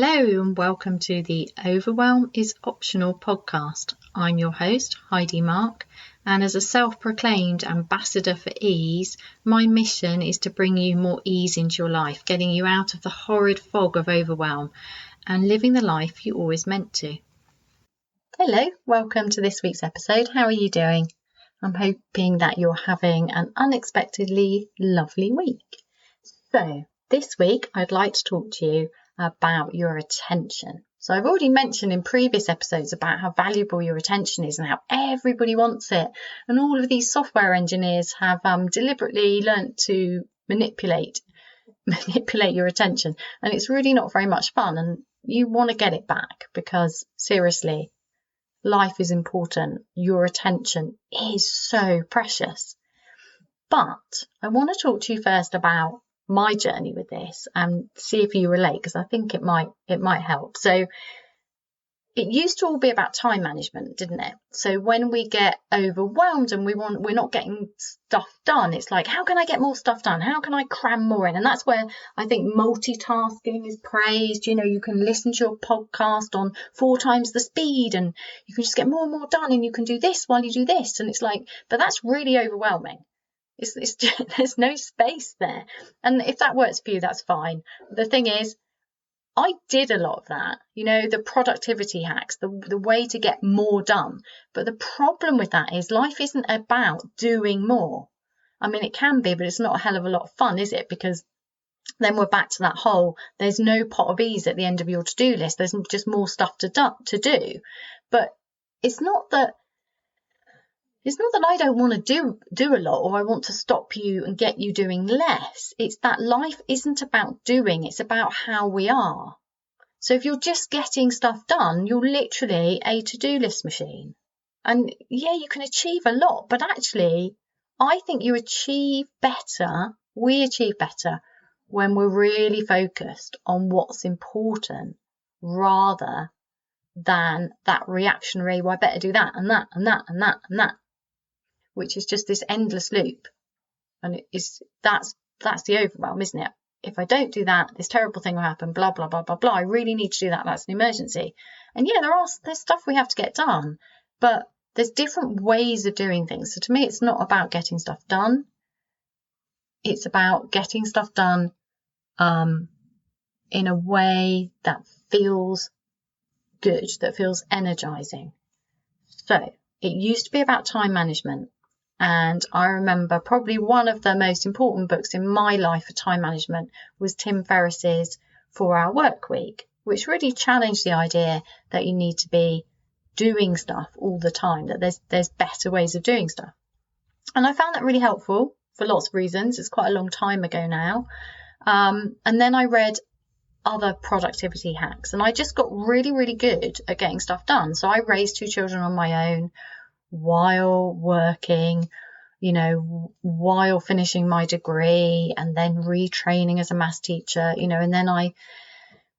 Hello and welcome to the Overwhelm is Optional podcast. I'm your host, Heidi Mark, and as a self-proclaimed ambassador for ease, my mission is to bring you more ease into your life, getting you out of the horrid fog of overwhelm and living the life you always meant to. Hello, welcome to this week's episode. How are you doing? I'm hoping that you're having an unexpectedly lovely week. So, this week I'd like to talk to you about your attention. So I've already mentioned in previous episodes about how valuable your attention is and how everybody wants it. And all of these software engineers have deliberately learnt to manipulate your attention. And it's really not very much fun. And you want to get it back because seriously, life is important. Your attention is so precious. But I want to talk to you first about my journey with this and see if you relate, because I think it might help. So it used to all be about time management, didn't it? So when we get overwhelmed and we're not getting stuff done, it's like, how can I get more stuff done? How can I cram more in? And that's where I think multitasking is praised. You know, you can listen to your podcast on 4 times the speed and you can just get more and more done, and you can do this while you do this. And it's like, but that's really overwhelming. It's just, there's no space there. And if that works for you, that's fine. The thing is, I did a lot of that, you know, the productivity hacks, the way to get more done. But the problem with that is life isn't about doing more. I mean, it can be, but it's not a hell of a lot of fun, is it? Because then we're back to that whole, there's no pot of ease at the end of your to-do list. There's just more stuff to do. But it's not that I don't want to do a lot, or I want to stop you and get you doing less. It's that life isn't about doing, it's about how we are. So if you're just getting stuff done, you're literally a to-do list machine. And yeah, you can achieve a lot, but actually, I think we achieve better when we're really focused on what's important rather than that reactionary, well, I better do that and that and that and that and that, which is just this endless loop. And that's the overwhelm, isn't it? If I don't do that, this terrible thing will happen, blah, blah, blah, blah, blah. I really need to do that. That's an emergency. And yeah, there's stuff we have to get done, but there's different ways of doing things. So to me, it's not about getting stuff done. It's about getting stuff done in a way that feels good, that feels energizing. So it used to be about time management. And I remember probably one of the most important books in my life for time management was Tim Ferriss's 4-Hour Work Week, which really challenged the idea that you need to be doing stuff all the time, that there's better ways of doing stuff. And I found that really helpful for lots of reasons. It's quite a long time ago now. And then I read other productivity hacks, and I just got really, really good at getting stuff done. So I raised 2 children on my own while working, you know, while finishing my degree and then retraining as a maths teacher, you know, and then I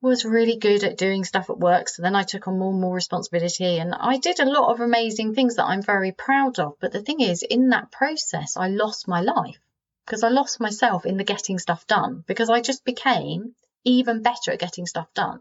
was really good at doing stuff at work. So then I took on more and more responsibility, and I did a lot of amazing things that I'm very proud of. But the thing is, in that process, I lost my life because I lost myself in the getting stuff done, because I just became even better at getting stuff done.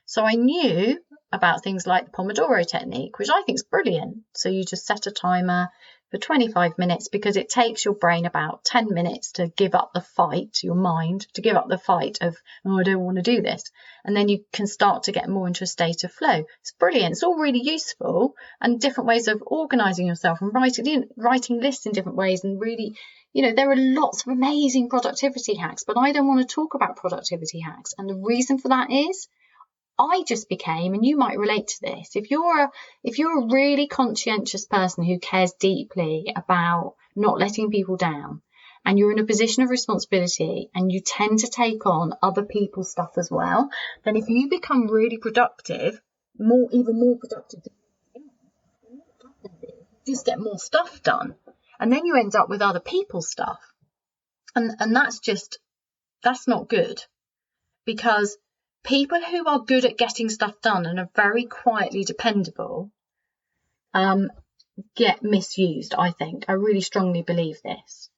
So I knew about things like the Pomodoro technique, which I think is brilliant. So you just set a timer for 25 minutes because it takes your brain about 10 minutes to give up the fight, your mind, to give up the fight of, oh, I don't want to do this. And then you can start to get more into a state of flow. It's brilliant. It's all really useful, and different ways of organizing yourself and writing lists in different ways. And really, you know, there are lots of amazing productivity hacks, but I don't want to talk about productivity hacks. And the reason for that is I just became, and you might relate to this, if you're a really conscientious person who cares deeply about not letting people down, and you're in a position of responsibility and you tend to take on other people's stuff as well, then if you become really productive, even more productive, you just get more stuff done. And then you end up with other people's stuff. And that's not good, because people who are good at getting stuff done and are very quietly dependable get misused, I think. I really strongly believe this.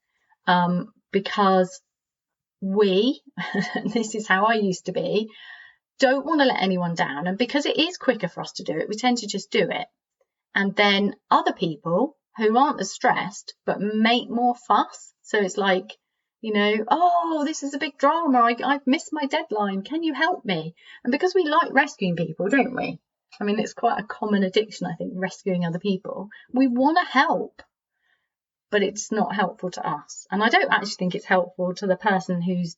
Because this is how I used to be, don't want to let anyone down. And because it is quicker for us to do it, we tend to just do it. And then other people who aren't as stressed but make more fuss. So it's like, oh, this is a big drama. I've missed my deadline. Can you help me? And because we like rescuing people, don't we? I mean, it's quite a common addiction, I think, rescuing other people. We want to help, but it's not helpful to us. And I don't actually think it's helpful to the person who's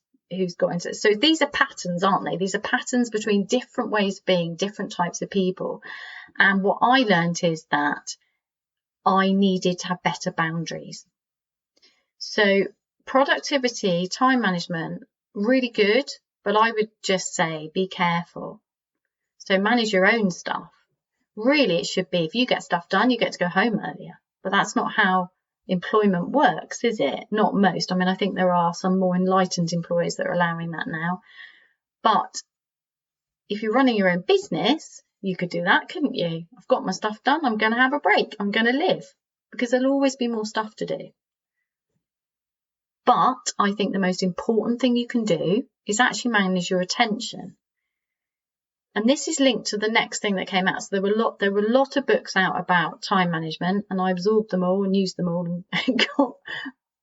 got into it. So these are patterns, aren't they? These are patterns between different ways of being, different types of people. And what I learned is that I needed to have better boundaries. So productivity, time management, really good, but I would just say be careful. So manage your own stuff. Really, it should be, if you get stuff done, you get to go home earlier. But that's not how employment works, is it? Not most. I mean, I think there are some more enlightened employers that are allowing that now. But if you're running your own business, you could do that, couldn't you? I've got my stuff done. I'm going to have a break. I'm going to live, because there'll always be more stuff to do. But I think the most important thing you can do is actually manage your attention. And this is linked to the next thing that came out. So there were a lot of books out about time management, and I absorbed them all and used them all and got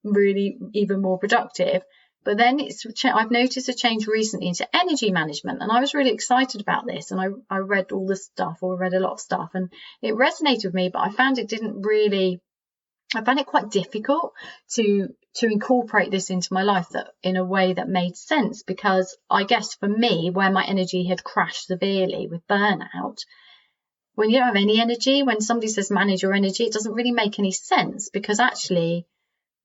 really even more productive. But then I've noticed a change recently into energy management, and I was really excited about this. And I read all this stuff, or read a lot of stuff, and it resonated with me, but I found it quite difficult to incorporate this into my life in a way that made sense, because I guess for me, where my energy had crashed severely with burnout, when you don't have any energy, when somebody says manage your energy, it doesn't really make any sense, because actually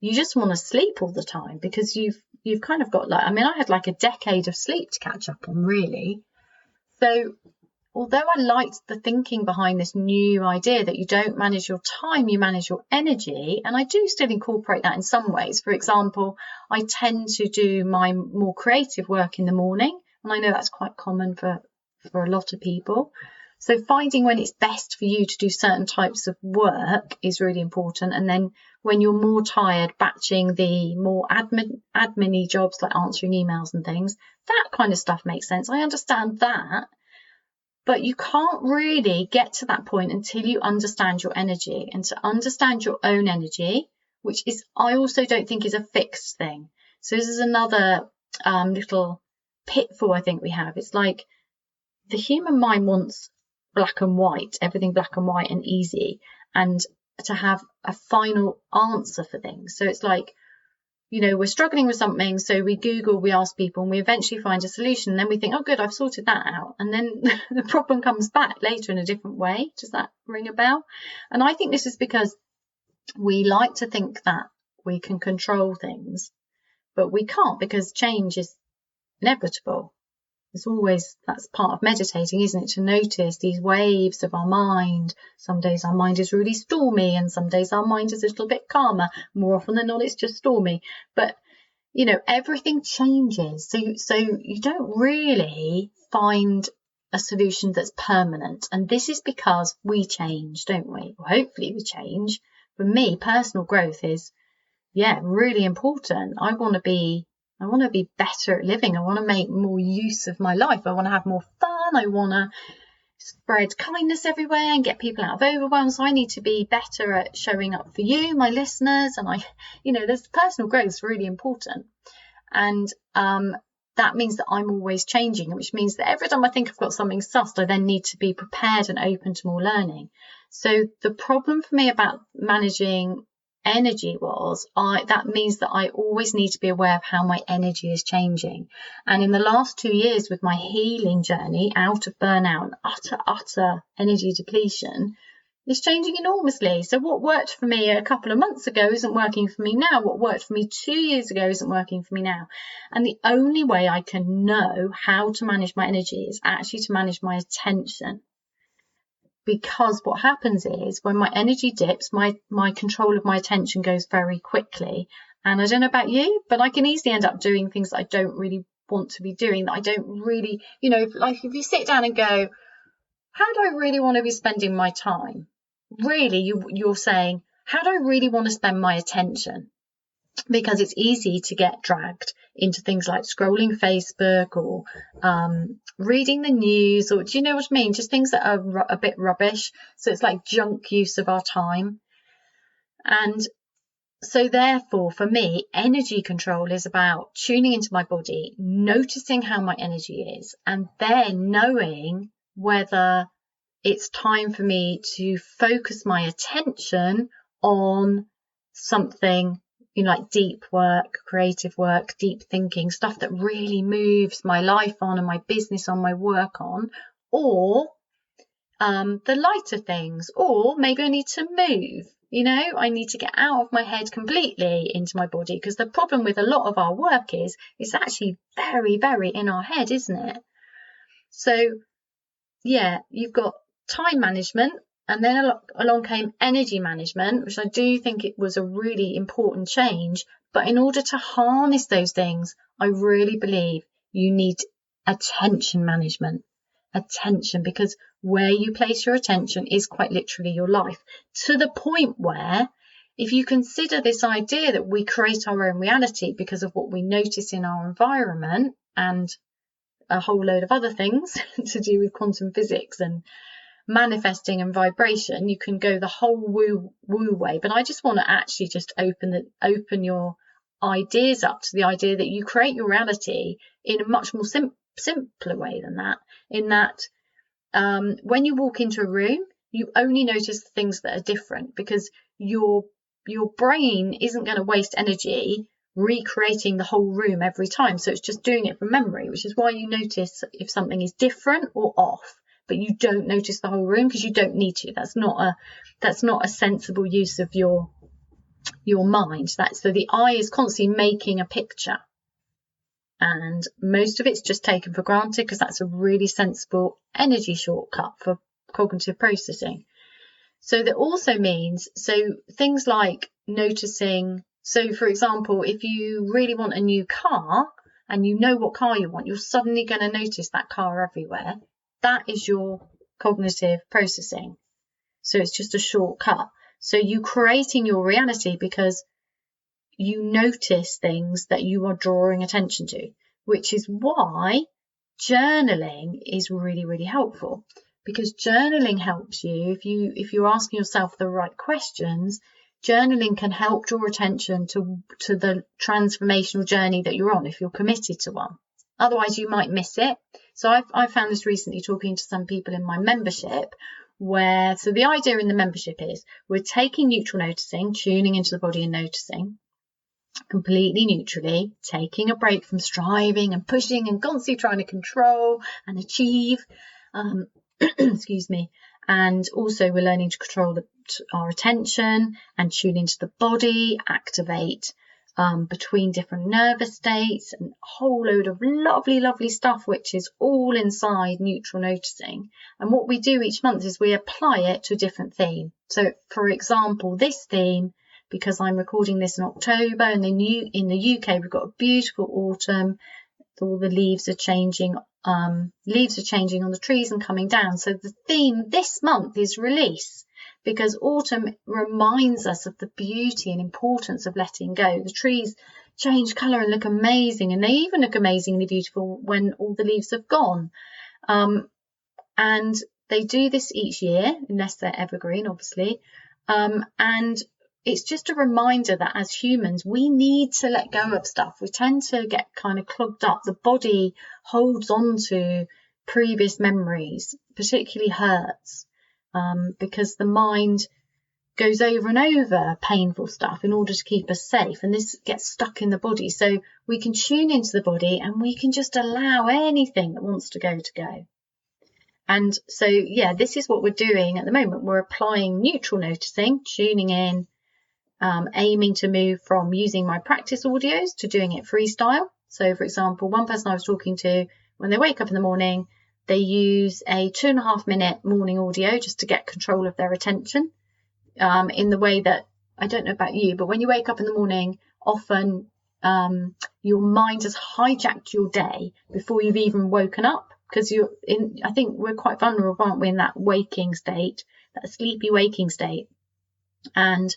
you just want to sleep all the time, because you've kind of got I had like a decade of sleep to catch up on, really. So although I liked the thinking behind this new idea that you don't manage your time, you manage your energy, and I do still incorporate that in some ways. For example, I tend to do my more creative work in the morning, and I know that's quite common for a lot of people. So finding when it's best for you to do certain types of work is really important. And then when you're more tired, batching the more admin-y jobs like answering emails and things, that kind of stuff makes sense. I understand that. But you can't really get to that point until you understand your energy. And to understand your own energy, which is, I also don't think is a fixed thing. So this is another little pitfall I think we have. It's like the human mind wants black and white, everything black and white and easy, and to have a final answer for things. So it's like, we're struggling with something, so we Google, we ask people, and we eventually find a solution. And then we think, oh, good, I've sorted that out. And then the problem comes back later in a different way. Does that ring a bell? And I think this is because we like to think that we can control things, but we can't, because change is inevitable. That's part of meditating, isn't it? To notice these waves of our mind. Some days our mind is really stormy, and some days our mind is a little bit calmer. More often than not, it's just stormy. But, everything changes. So you don't really find a solution that's permanent. And this is because we change, don't we? Well, hopefully we change. For me, personal growth is, really important. I want to be better at living. I want to make more use of my life. I want to have more fun. I want to spread kindness everywhere and get people out of overwhelm. So I need to be better at showing up for you, my listeners. And there's personal growth is really important. And that means that I'm always changing, which means that every time I think I've got something sussed, I then need to be prepared and open to more learning. So the problem for me about managing energy that means that I always need to be aware of how my energy is changing. And in the last 2 years, with my healing journey out of burnout and utter energy depletion, it's changing enormously. So what worked for me a couple of months ago isn't working for me now. What worked for me 2 years ago isn't working for me now. And the only way I can know how to manage my energy is actually to manage my attention. Because what happens is when my energy dips, my control of my attention goes very quickly. And I don't know about you, but I can easily end up doing things that I don't really want to be doing, that I don't really, like if you sit down and go, how do I really want to be spending my time? Really, you're saying, how do I really want to spend my attention? because it's easy to get dragged into things like scrolling Facebook or reading the news, or do you know what I mean? Just things that are a bit rubbish. So it's like junk use of our time. And so therefore, for me, energy control is about tuning into my body, noticing how my energy is, and then knowing whether it's time for me to focus my attention on something, like deep work, creative work, deep thinking, stuff that really moves my life on and my business on, my work on, or the lighter things, or maybe I need to move. I need to get out of my head completely into my body, because the problem with a lot of our work is it's actually very, very in our head, isn't it? So, yeah, you've got time management, and then along came energy management, which I do think it was a really important change. But in order to harness those things, I really believe you need attention management. Attention, because where you place your attention is quite literally your life, to the point where, if you consider this idea that we create our own reality because of what we notice in our environment and a whole load of other things to do with quantum physics and manifesting and vibration, you can go the whole woo way. But I just want to actually just open your ideas up to the idea that you create your reality in a much more simpler way than that, in that when you walk into a room, you only notice the things that are different, because your brain isn't going to waste energy recreating the whole room every time. So it's just doing it from memory, which is why you notice if something is different or off, but you don't notice the whole room because you don't need to. That's not a sensible use of your mind. So the eye is constantly making a picture, and most of it's just taken for granted because that's a really sensible energy shortcut for cognitive processing. So that also means, things like noticing. So for example, if you really want a new car and you know what car you want, you're suddenly going to notice that car everywhere. That is your cognitive processing. So it's just a shortcut. So you creating your reality because you notice things that you are drawing attention to, which is why journaling is really, really helpful. Because journaling helps you, if you're asking yourself the right questions, journaling can help draw attention to the transformational journey that you're on, if you're committed to one. Otherwise, you might miss it. So I've found this recently talking to some people in my membership, so the idea in the membership is we're taking neutral noticing, tuning into the body and noticing completely neutrally, taking a break from striving and pushing and constantly trying to control and achieve, excuse me. And also we're learning to control our attention and tune into the body, activate between different nervous states, and a whole load of lovely, lovely stuff, which is all inside neutral noticing. And what we do each month is we apply it to a different theme. So, for example, this theme, because I'm recording this in October, and in the UK we've got a beautiful autumn. All the leaves are changing. Leaves are changing on the trees and coming down. So the theme this month is release, because autumn reminds us of the beauty and importance of letting go. The trees change colour and look amazing, and they even look amazingly beautiful when all the leaves have gone. And they do this each year, unless they're evergreen, obviously. And it's just a reminder that as humans, we need to let go of stuff. We tend to get kind of clogged up. The body holds on to previous memories, particularly hurts, because the mind goes over and over painful stuff in order to keep us safe. And this gets stuck in the body. So we can tune into the body and we can just allow anything that wants to go. And so, yeah, this is what we're doing at the moment. We're applying neutral noticing, tuning in, aiming to move from using my practice audios to doing it freestyle. So, for example, one person I was talking to, when they wake up in the morning, they use a 2.5 minute morning audio just to get control of their attention, in the way that, I don't know about you, but when you wake up in the morning, often your mind has hijacked your day before you've even woken up, because I think we're quite vulnerable, aren't we, in that waking state, that sleepy waking state. And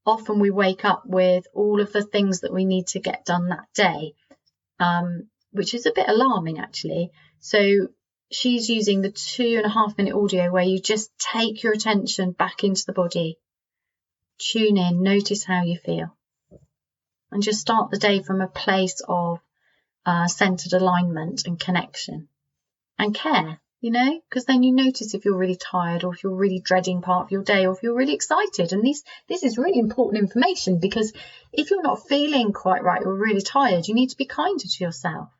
often we wake up with all of the things that we need to get done that day, which is a bit alarming actually. So she's using the 2.5 minute audio where you just take your attention back into the body, tune in, notice how you feel, and just start the day from a place of centered alignment and connection and care, because then you notice if you're really tired, or if you're really dreading part of your day, or if you're really excited. And this is really important information, because if you're not feeling quite right or really tired, you need to be kinder to yourself.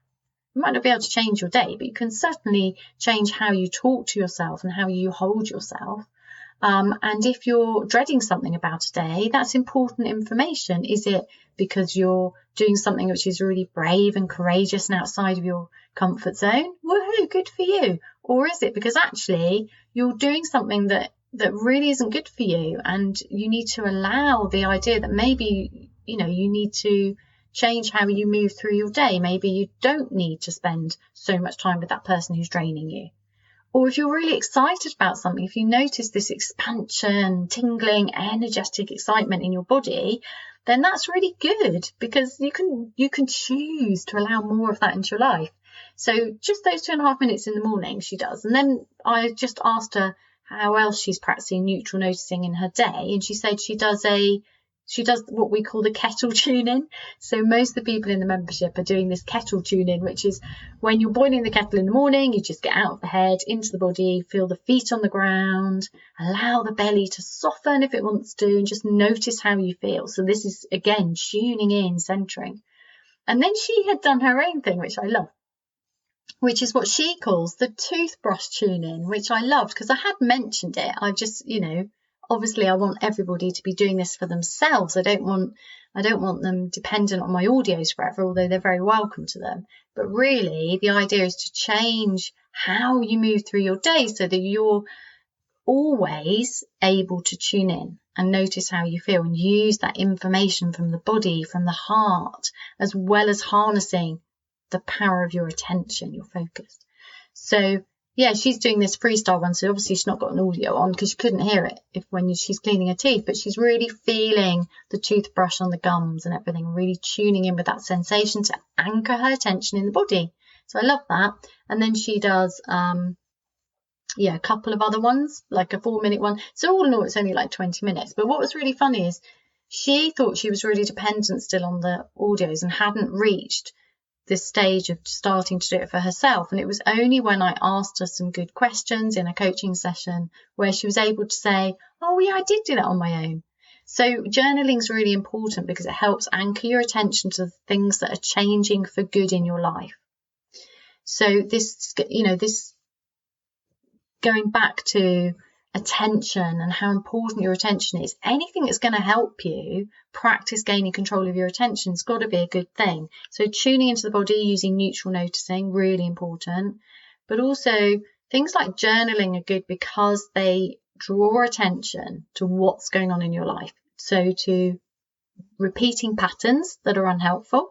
You might not be able to change your day, but you can certainly change how you talk to yourself and how you hold yourself. And if you're dreading something about a day, that's important information. Is it because you're doing something which is really brave and courageous and outside of your comfort zone? Woohoo, good for you. Or is it because actually you're doing something that really isn't good for you, and you need to allow the idea that maybe, you need to change how you move through your day. Maybe you don't need to spend so much time with that person who's draining you. Or if you're really excited about something, if you notice this expansion, tingling, energetic excitement in your body, then that's really good, because you can choose to allow more of that into your life. So just those 2.5 minutes in the morning she does. And then I just asked her how else she's practicing neutral noticing in her day. And she said she does what we call the kettle tuning. So most of the people in the membership are doing this kettle tuning, which is when you're boiling the kettle in the morning, you just get out of the head, into the body, feel the feet on the ground, allow the belly to soften if it wants to, and just notice how you feel. So this is, again, tuning in, centering. And then she had done her own thing, which I love, which is what she calls the toothbrush tuning, which I loved because I had mentioned it. I just, obviously I want everybody to be doing this for themselves. I don't want them dependent on my audios forever, although they're very welcome to them. But really the idea is to change how you move through your day so that you're always able to tune in and notice how you feel and use that information from the body, from the heart, as well as harnessing the power of your attention, your focus. So yeah, she's doing this freestyle one, so obviously she's not got an audio on because you couldn't hear it when she's cleaning her teeth, but she's really feeling the toothbrush on the gums and everything, really tuning in with that sensation to anchor her attention in the body. So I love that. And then she does a couple of other ones, like a 4-minute one. So all in all, it's only like 20 minutes. But what was really funny is she thought she was really dependent still on the audios and hadn't reached this stage of starting to do it for herself. And it was only when I asked her some good questions in a coaching session where she was able to say, oh yeah, I did do that on my own. So journaling is really important because it helps anchor your attention to the things that are changing for good in your life. So this going back to attention and how important your attention is, anything that's going to help you practice gaining control of your attention has got to be a good thing. So tuning into the body using neutral noticing, really important. But also things like journaling are good because they draw attention to what's going on in your life. So to repeating patterns that are unhelpful.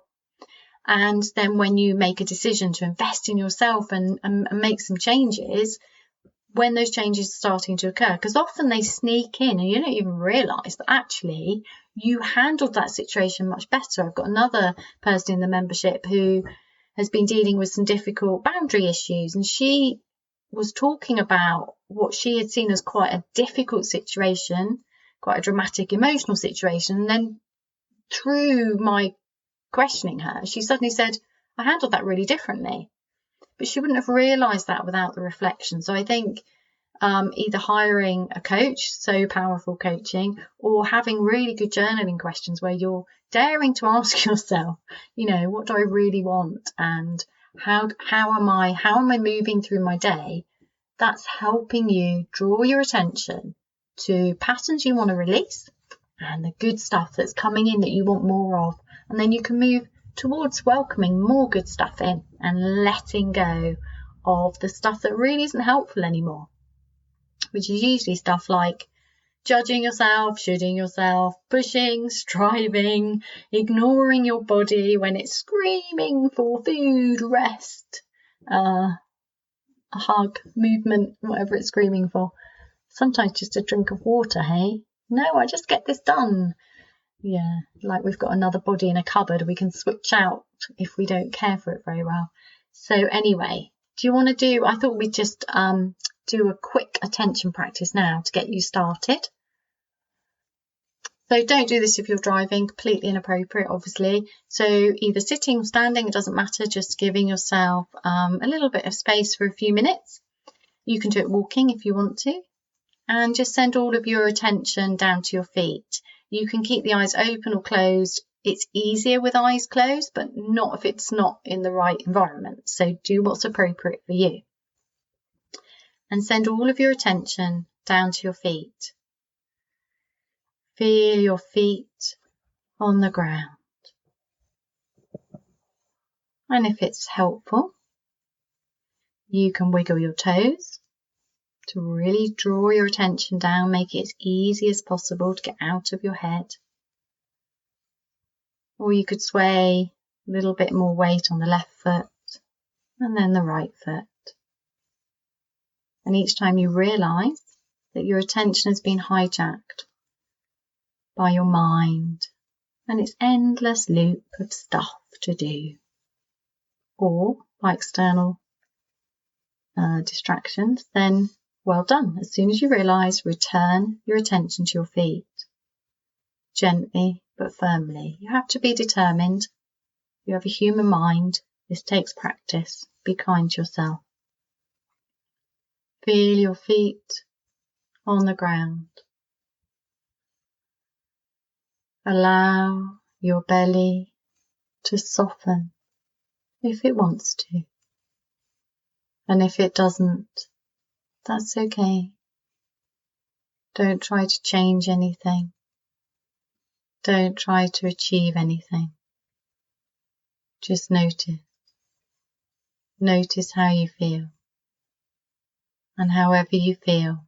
And then when you make a decision to invest in yourself and make some changes, when those changes are starting to occur, because often they sneak in and you don't even realise that actually you handled that situation much better. I've got another person in the membership who has been dealing with some difficult boundary issues, and she was talking about what she had seen as quite a difficult situation, quite a dramatic emotional situation, and then through my questioning her, she suddenly said, I handled that really differently. But she wouldn't have realised that without the reflection. So I think either hiring a coach, so powerful coaching, or having really good journaling questions where you're daring to ask yourself, what do I really want, and how am I moving through my day? That's helping you draw your attention to patterns you want to release and the good stuff that's coming in that you want more of, and then you can move towards welcoming more good stuff in and letting go of the stuff that really isn't helpful anymore, which is usually stuff like judging yourself, shooting yourself, pushing, striving, ignoring your body when it's screaming for food, rest, a hug, movement, whatever it's screaming for. Sometimes just a drink of water, hey? No, I just get this done. Yeah, like we've got another body in a cupboard we can switch out if we don't care for it very well. So anyway, do you want to do, I thought we'd just do a quick attention practice now to get you started. So don't do this if you're driving, completely inappropriate, obviously. So either sitting or standing, it doesn't matter, just giving yourself a little bit of space for a few minutes. You can do it walking if you want to, and just send all of your attention down to your feet. You can keep the eyes open or closed. It's easier with eyes closed, but not if it's not in the right environment. So do what's appropriate for you. And send all of your attention down to your feet. Feel your feet on the ground. And if it's helpful, you can wiggle your toes to really draw your attention down, make it as easy as possible to get out of your head. Or you could sway a little bit more weight on the left foot and then the right foot. And each time you realise that your attention has been hijacked by your mind and its endless loop of stuff to do, or by external distractions, then well done. As soon as you realise, return your attention to your feet, gently but firmly. You have to be determined. You have a human mind. This takes practice. Be kind to yourself. Feel your feet on the ground. Allow your belly to soften if it wants to. And if it doesn't, that's okay. Don't try to change anything. Don't try to achieve anything. Just notice. Notice how you feel. And however you feel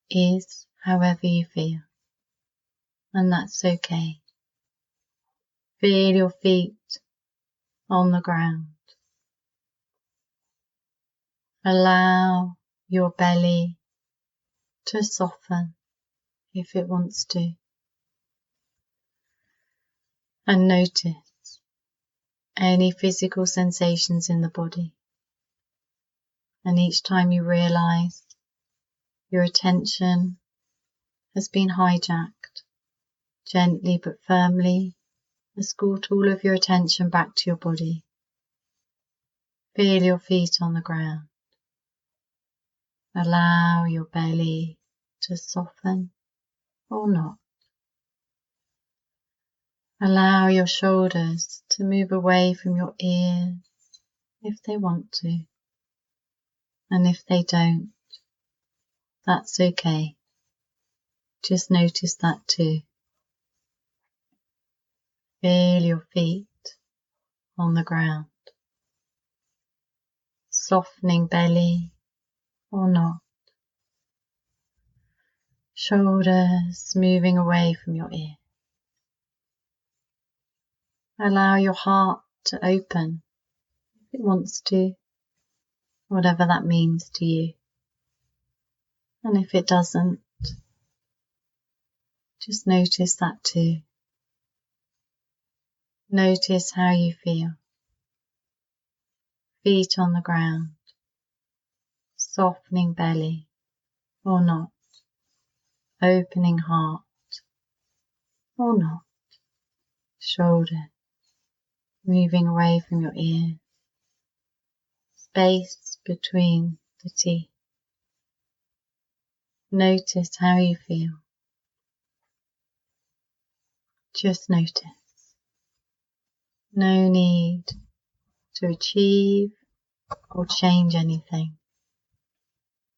is however you feel. And that's okay. Feel your feet on the ground. Allow your belly to soften if it wants to. And notice any physical sensations in the body. And each time you realise your attention has been hijacked, gently but firmly escort all of your attention back to your body. Feel your feet on the ground. Allow your belly to soften or not. Allow your shoulders to move away from your ears if they want to. And if they don't, that's okay. Just notice that too. Feel your feet on the ground. Softening belly or not. Shoulders moving away from your ear. Allow your heart to open if it wants to, whatever that means to you. And if it doesn't, just notice that too. Notice how you feel. Feet on the ground, softening belly or not, opening heart or not, shoulders moving away from your ears, space between the teeth. Notice how you feel. Just notice. No need to achieve or change anything.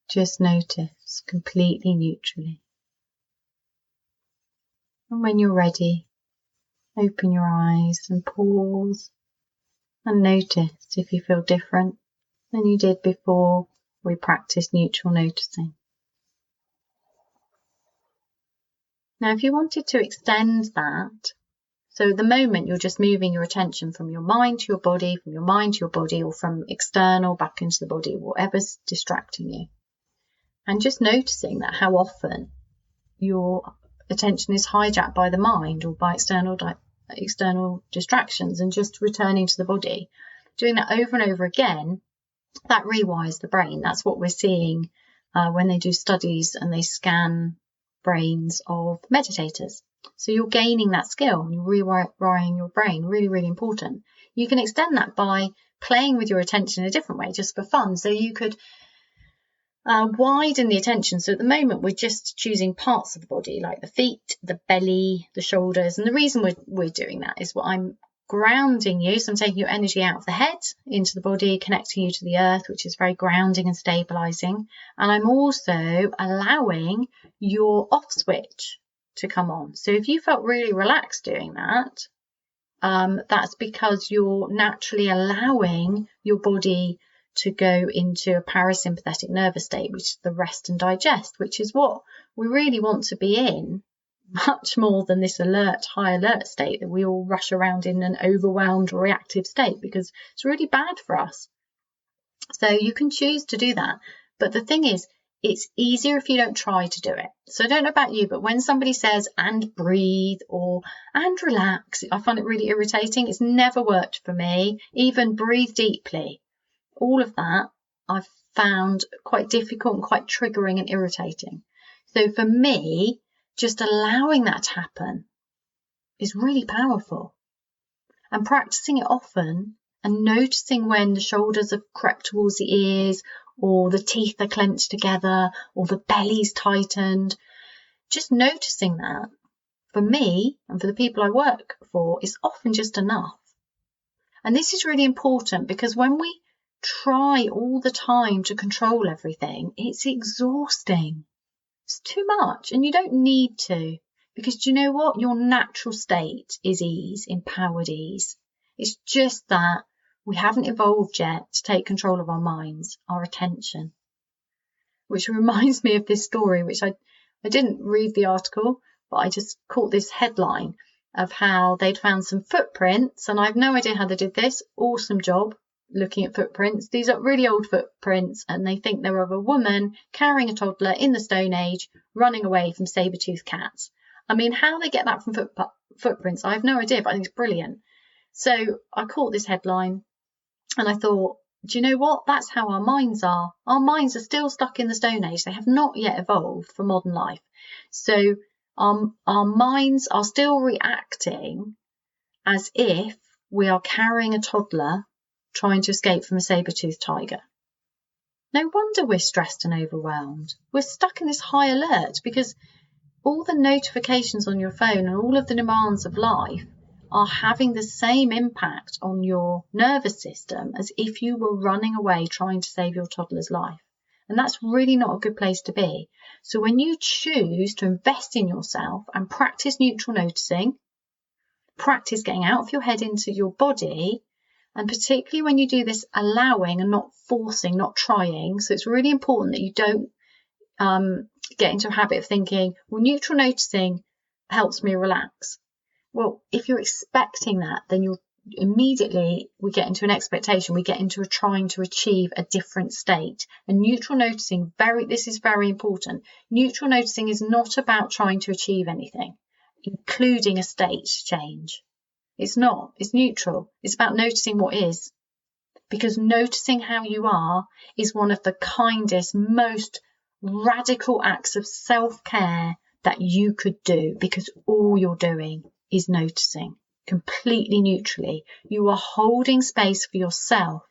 Just notice completely neutrally. And when you're ready, open your eyes and pause and notice if you feel different than you did before we practiced neutral noticing. Now, if you wanted to extend that, so at the moment you're just moving your attention from your mind to your body, from your mind to your body, or from external back into the body, whatever's distracting you. And just noticing that how often you're attention is hijacked by the mind or by external distractions, and just returning to the body, doing that over and over again, that rewires the brain. That's what we're seeing when they do studies and they scan brains of meditators. So you're gaining that skill, you're rewiring your brain. Really, really important. You can extend that by playing with your attention in a different way, just for fun. So you could widen the attention. So at the moment, we're just choosing parts of the body, like the feet, the belly, the shoulders. And the reason we're doing that is I'm grounding you. So I'm taking your energy out of the head into the body, connecting you to the earth, which is very grounding and stabilizing. And I'm also allowing your off switch to come on. So if you felt really relaxed doing that, that's because you're naturally allowing your body to go into a parasympathetic nervous state, which is the rest and digest, which is what we really want to be in, much more than this high alert state that we all rush around in an overwhelmed, reactive state, because it's really bad for us. So you can choose to do that. But the thing is, it's easier if you don't try to do it. So I don't know about you, but when somebody says, and breathe or and relax, I find it really irritating. It's never worked for me. Even breathe deeply. All of that I've found quite difficult and quite triggering and irritating. So for me, just allowing that to happen is really powerful. And practicing it often and noticing when the shoulders have crept towards the ears, or the teeth are clenched together, or the belly's tightened. Just noticing that, for me and for the people I work for, is often just enough. And this is really important, because when we try all the time to control everything, it's exhausting. It's too much, and you don't need to, because do you know what? Your natural state is ease, empowered ease. It's just that we haven't evolved yet to take control of our minds, our attention. Which reminds me of this story, which I didn't read the article, but I just caught this headline of how they'd found some footprints, and I have no idea how they did this. Awesome job looking at footprints. These are really old footprints, and they think they're of a woman carrying a toddler in the Stone Age, running away from saber-toothed cats. I mean, how they get that from footprints, I have no idea, but I think it's brilliant. So I caught this headline, and I thought, do you know what? That's how our minds are. Our minds are still stuck in the Stone Age. They have not yet evolved for modern life. So our minds are still reacting as if we are carrying a toddler trying to escape from a saber-toothed tiger. No wonder we're stressed and overwhelmed. We're stuck in this high alert because all the notifications on your phone and all of the demands of life are having the same impact on your nervous system as if you were running away trying to save your toddler's life. And that's really not a good place to be. So when you choose to invest in yourself and practice neutral noticing, practice getting out of your head into your body, and particularly when you do this allowing and not forcing, not trying. So it's really important that you don't get into a habit of thinking, well, neutral noticing helps me relax. Well, if you're expecting that, then you're immediately, we get into an expectation, we get into a trying to achieve a different state. And neutral noticing, this is very important. Neutral noticing is not about trying to achieve anything, including a state change. It's not. It's neutral. It's about noticing what is. Because noticing how you are is one of the kindest, most radical acts of self-care that you could do, because all you're doing is noticing completely neutrally. You are holding space for yourself,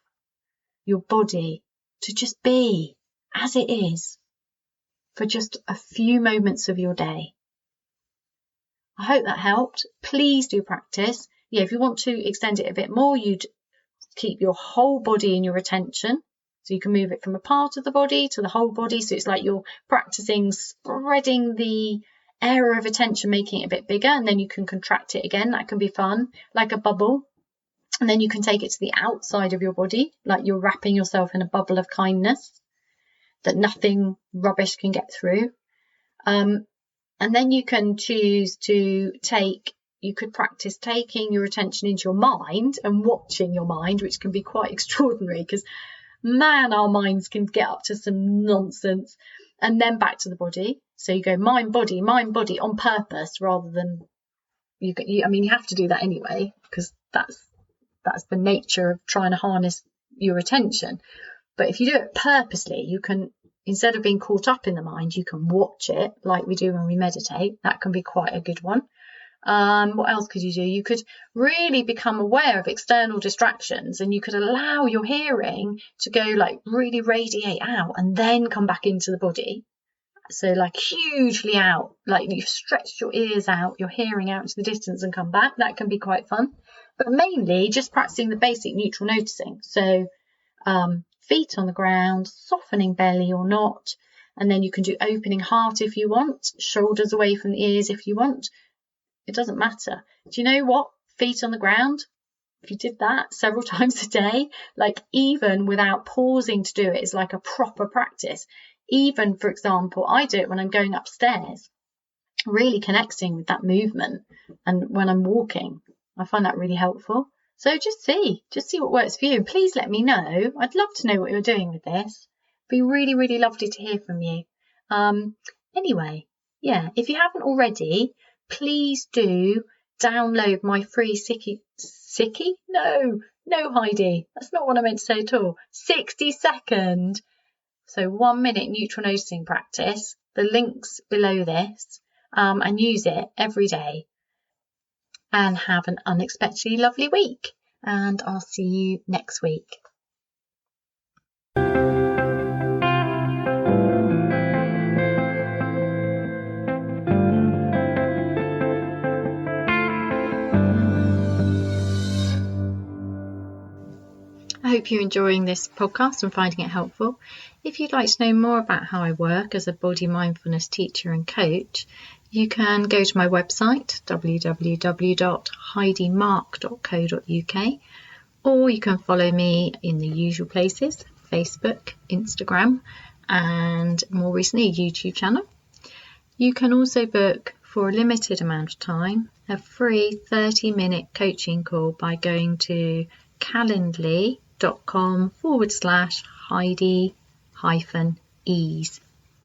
your body, to just be as it is for just a few moments of your day. I hope that helped. Please do practice. Yeah, if you want to extend it a bit more, you'd keep your whole body in your attention. So you can move it from a part of the body to the whole body. So it's like you're practicing spreading the area of attention, making it a bit bigger, and then you can contract it again. That can be fun, like a bubble. And then you can take it to the outside of your body, like you're wrapping yourself in a bubble of kindness that nothing rubbish can get through. And then you can choose to you could practice taking your attention into your mind and watching your mind, which can be quite extraordinary because, man, our minds can get up to some nonsense. And then back to the body. So you go mind, body on purpose rather than you have to do that anyway, because that's the nature of trying to harness your attention. But if you do it purposely, you can, instead of being caught up in the mind, you can watch it like we do when we meditate. That can be quite a good one. What else could you do? You could really become aware of external distractions, and you could allow your hearing to go like really radiate out and then come back into the body. So like hugely out, like you've stretched your ears out, your hearing out into the distance and come back. That can be quite fun. But mainly just practicing the basic neutral noticing. So feet on the ground, softening belly or not. And then you can do opening heart if you want, shoulders away from the ears if you want. It doesn't matter. Do you know what? Feet on the ground, if you did that several times a day, like even without pausing to do it, is like a proper practice. Even, for example, I do it when I'm going upstairs, really connecting with that movement, and when I'm walking, I find that really helpful. So just see what works for you. And please let me know. I'd love to know what you're doing with this. It'd be really, really lovely to hear from you. Anyway, yeah, if you haven't already, please do download my free Sicky? No, Heidi, that's not what I meant to say at all. 60-second. So 1 minute neutral noticing practice. The link's below this, and use it every day. And have an unexpectedly lovely week. And I'll see you next week. I hope you're enjoying this podcast and finding it helpful. If you'd like to know more about how I work as a body mindfulness teacher and coach, you can go to my website, www.heidimark.co.uk, or you can follow me in the usual places, Facebook, Instagram, and more recently a YouTube channel. You can also book, for a limited amount of time, a free 30-minute coaching call by going to calendly.com/Heidi-ease.